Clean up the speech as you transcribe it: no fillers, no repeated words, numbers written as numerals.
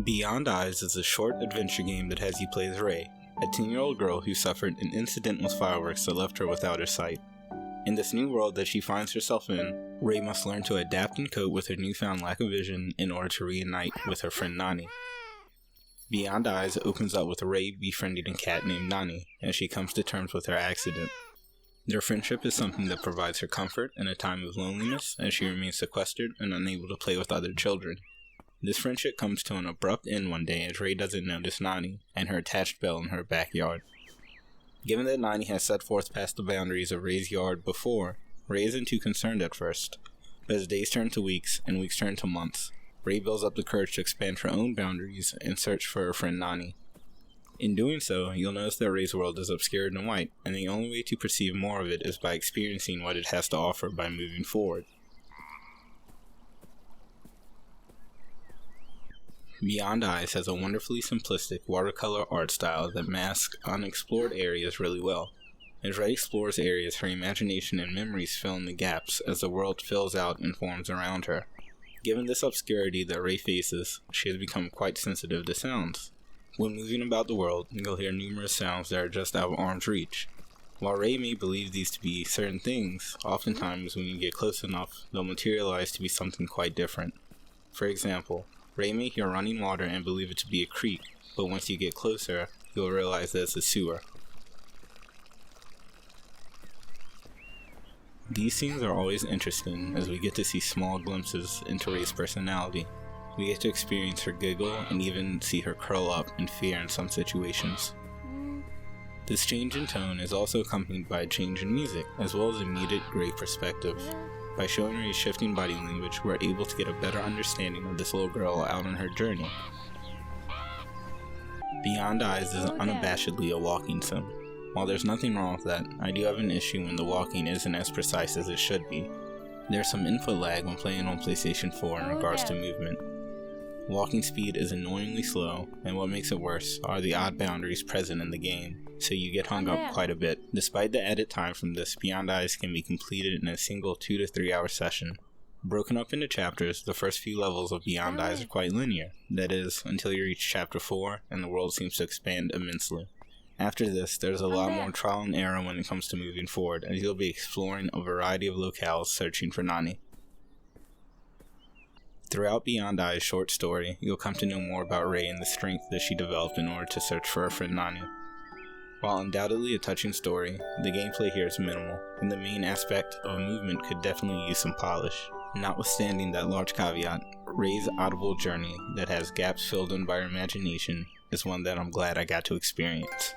Beyond Eyes is a short adventure game that has you play as Ray, a 10-year-old girl who suffered an incident with fireworks that left her without her sight. In this new world that she finds herself in, Ray must learn to adapt and cope with her newfound lack of vision in order to reunite with her friend Nani. Beyond Eyes opens up with Ray befriending a cat named Nani as she comes to terms with her accident. Their friendship is something that provides her comfort in a time of loneliness as she remains sequestered and unable to play with other children. This friendship comes to an abrupt end one day as Ray doesn't notice Nani and her attached bell in her backyard. Given that Nani has set forth past the boundaries of Ray's yard before, Ray isn't too concerned at first. But as days turn to weeks and weeks turn to months, Ray builds up the courage to expand her own boundaries and search for her friend Nani. In doing so, you'll notice that Ray's world is obscured and white, and the only way to perceive more of it is by experiencing what it has to offer by moving forward. Beyond Eyes has a wonderfully simplistic watercolor art style that masks unexplored areas really well. As Ray explores areas, her imagination and memories fill in the gaps as the world fills out and forms around her. Given this obscurity that Ray faces, she has become quite sensitive to sounds. When moving about the world, you'll hear numerous sounds that are just out of arm's reach. While Ray may believe these to be certain things, oftentimes when you get close enough, they'll materialize to be something quite different. For example, Ray may hear running water and believe it to be a creek, but once you get closer, you'll realize that it's a sewer. These scenes are always interesting as we get to see small glimpses into Ray's personality. We get to experience her giggle and even see her curl up in fear in some situations. This change in tone is also accompanied by a change in music, as well as a muted gray perspective. By showing Ray's shifting body language, we're able to get a better understanding of this little girl out on her journey. Beyond Eyes is unabashedly a walking sim. While there's nothing wrong with that, I do have an issue when the walking isn't as precise as it should be. There's some input lag when playing on PlayStation 4 in regards to movement. Walking speed is annoyingly slow, and what makes it worse are the odd boundaries present in the game, so you get hung up quite a bit. Despite the added time from this, Beyond Eyes can be completed in a single 2 to 3 hour session. Broken up into chapters, the first few levels of Beyond Eyes are quite linear, that is, until you reach chapter 4 and the world seems to expand immensely. After this, there's a lot more trial and error when it comes to moving forward, as you'll be exploring a variety of locales searching for Nani. Throughout Beyond Eyes' short story, you'll come to know more about Ray and the strength that she developed in order to search for her friend Nani. While undoubtedly a touching story, the gameplay here is minimal, and the main aspect of movement could definitely use some polish. Notwithstanding that large caveat, Ray's audible journey that has gaps filled in by her imagination is one that I'm glad I got to experience.